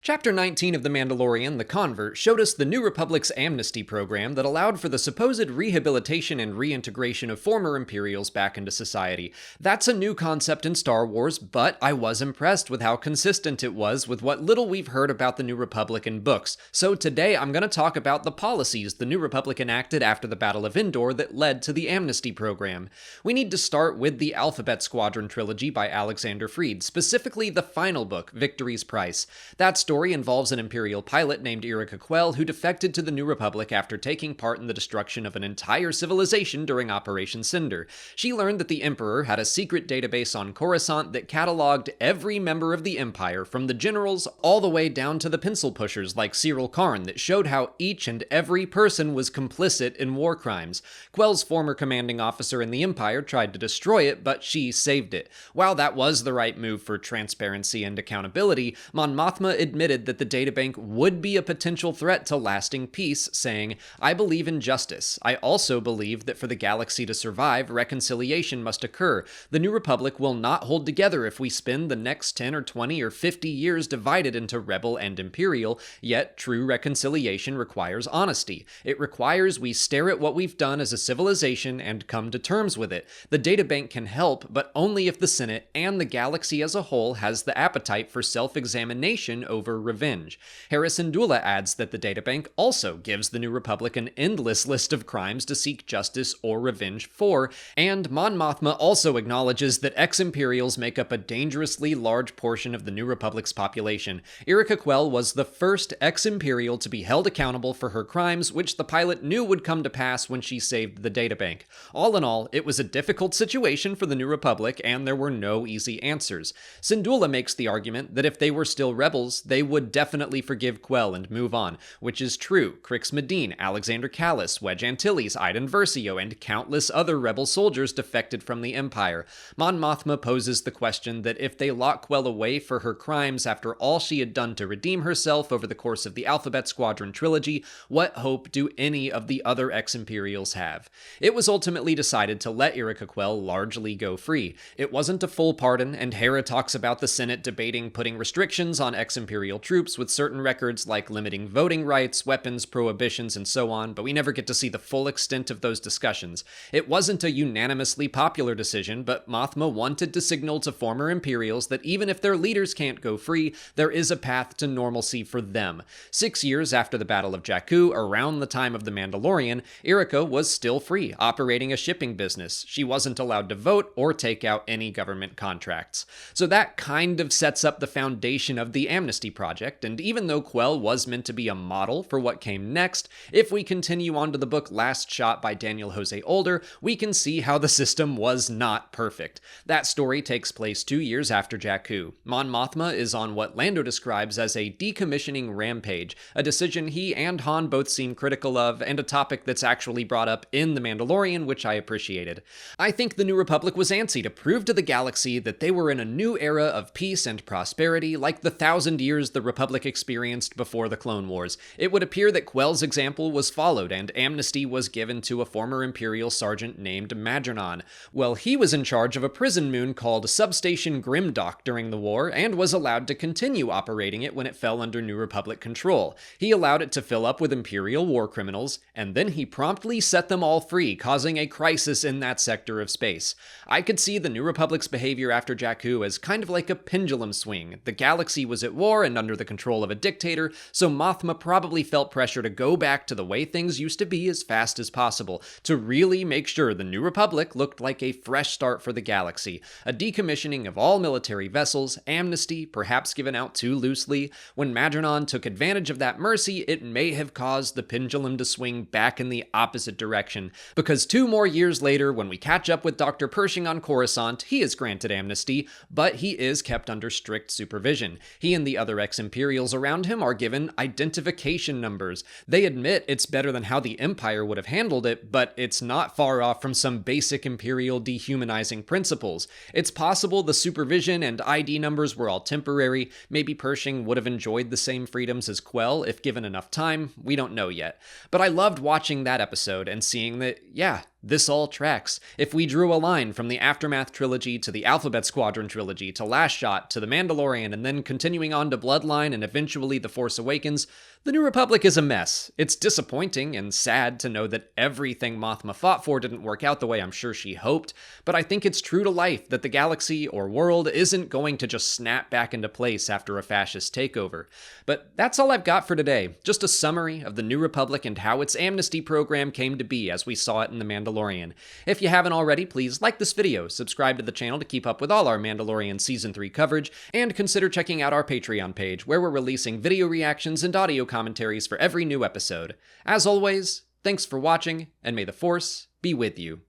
Chapter 19 of The Mandalorian, The Convert, showed us the New Republic's amnesty program that allowed for the supposed rehabilitation and reintegration of former Imperials back into society. That's a new concept in Star Wars, but I was impressed with how consistent it was with what little we've heard about the New Republic in books. So today I'm going to talk about the policies the New Republic enacted after the Battle of Endor that led to the amnesty program. We need to start with the Alphabet Squadron trilogy by Alexander Freed, specifically the final book, Victory's Price. That story involves an Imperial pilot named Yrica Quell who defected to the New Republic after taking part in the destruction of an entire civilization during Operation Cinder. She learned that the Emperor had a secret database on Coruscant that cataloged every member of the Empire, from the generals all the way down to the pencil pushers like Cyril Karn, that showed how each and every person was complicit in war crimes. Quell's former commanding officer in the Empire tried to destroy it, but she saved it. While that was the right move for transparency and accountability, Mon Mothma admitted that the databank would be a potential threat to lasting peace, saying, "I believe in justice. I also believe that for the galaxy to survive, reconciliation must occur. The New Republic will not hold together if we spend the next 10 or 20 or 50 years divided into rebel and imperial, yet true reconciliation requires honesty. It requires we stare at what we've done as a civilization and come to terms with it. The databank can help, but only if the Senate and the galaxy as a whole has the appetite for self-examination over revenge." Hera Syndulla adds that the databank also gives the New Republic an endless list of crimes to seek justice or revenge for, and Mon Mothma also acknowledges that ex-Imperials make up a dangerously large portion of the New Republic's population. Yrica Quell was the first ex-Imperial to be held accountable for her crimes, which the pilot knew would come to pass when she saved the databank. All in all, it was a difficult situation for the New Republic, and there were no easy answers. Syndulla makes the argument that if they were still rebels, they would definitely forgive Quell and move on, which is true. Crix Medine, Alexander Callis, Wedge Antilles, Iden Versio, and countless other rebel soldiers defected from the Empire. Mon Mothma poses the question that if they lock Quell away for her crimes after all she had done to redeem herself over the course of the Alphabet Squadron trilogy, what hope do any of the other ex-Imperials have? It was ultimately decided to let Yrica Quell largely go free. It wasn't a full pardon, and Hera talks about the Senate debating putting restrictions on ex-Imperial troops with certain records like limiting voting rights, weapons, prohibitions, and so on, but we never get to see the full extent of those discussions. It wasn't a unanimously popular decision, but Mothma wanted to signal to former Imperials that even if their leaders can't go free, there is a path to normalcy for them. 6 years after the Battle of Jakku, around the time of The Mandalorian, Yrica was still free, operating a shipping business. She wasn't allowed to vote or take out any government contracts. So that kind of sets up the foundation of the Amnesty Project, and even though Quell was meant to be a model for what came next, if we continue on to the book Last Shot by Daniel Jose Older, we can see how the system was not perfect. That story takes place 2 years after Jakku. Mon Mothma is on what Lando describes as a decommissioning rampage, a decision he and Han both seem critical of, and a topic that's actually brought up in The Mandalorian, which I appreciated. I think the New Republic was antsy to prove to the galaxy that they were in a new era of peace and prosperity, like the 1,000 years the Republic experienced before the Clone Wars. It would appear that Quell's example was followed, and amnesty was given to a former Imperial sergeant named Madranon. Well, he was in charge of a prison moon called Substation Grimdock during the war, and was allowed to continue operating it when it fell under New Republic control. He allowed it to fill up with Imperial war criminals, and then he promptly set them all free, causing a crisis in that sector of space. I could see the New Republic's behavior after Jakku as kind of like a pendulum swing. The galaxy was at war and under the control of a dictator, so Mothma probably felt pressure to go back to the way things used to be as fast as possible, to really make sure the New Republic looked like a fresh start for the galaxy. A decommissioning of all military vessels, amnesty, perhaps given out too loosely. When Madranon took advantage of that mercy, it may have caused the pendulum to swing back in the opposite direction, because 2 more years later, when we catch up with Dr. Pershing on Coruscant, he is granted amnesty, but he is kept under strict supervision. He and the other ex-Imperials around him are given identification numbers. They admit it's better than how the Empire would have handled it, but it's not far off from some basic Imperial dehumanizing principles. It's possible the supervision and ID numbers were all temporary. Maybe Pershing would have enjoyed the same freedoms as Quell if given enough time. We don't know yet. But I loved watching that episode and seeing that, yeah, this all tracks. If we drew a line from the Aftermath trilogy to the Alphabet Squadron trilogy to Last Shot to The Mandalorian and then continuing on to Bloodline, and eventually The Force Awakens, the New Republic is a mess. It's disappointing and sad to know that everything Mothma fought for didn't work out the way I'm sure she hoped, but I think it's true to life that the galaxy or world isn't going to just snap back into place after a fascist takeover. But that's all I've got for today, just a summary of the New Republic and how its amnesty program came to be as we saw it in The Mandalorian. If you haven't already, please like this video, subscribe to the channel to keep up with all our Mandalorian Season 3 coverage, and consider checking out our Patreon page, where we're releasing video reactions and audio commentaries for every new episode. As always, thanks for watching, and may the Force be with you.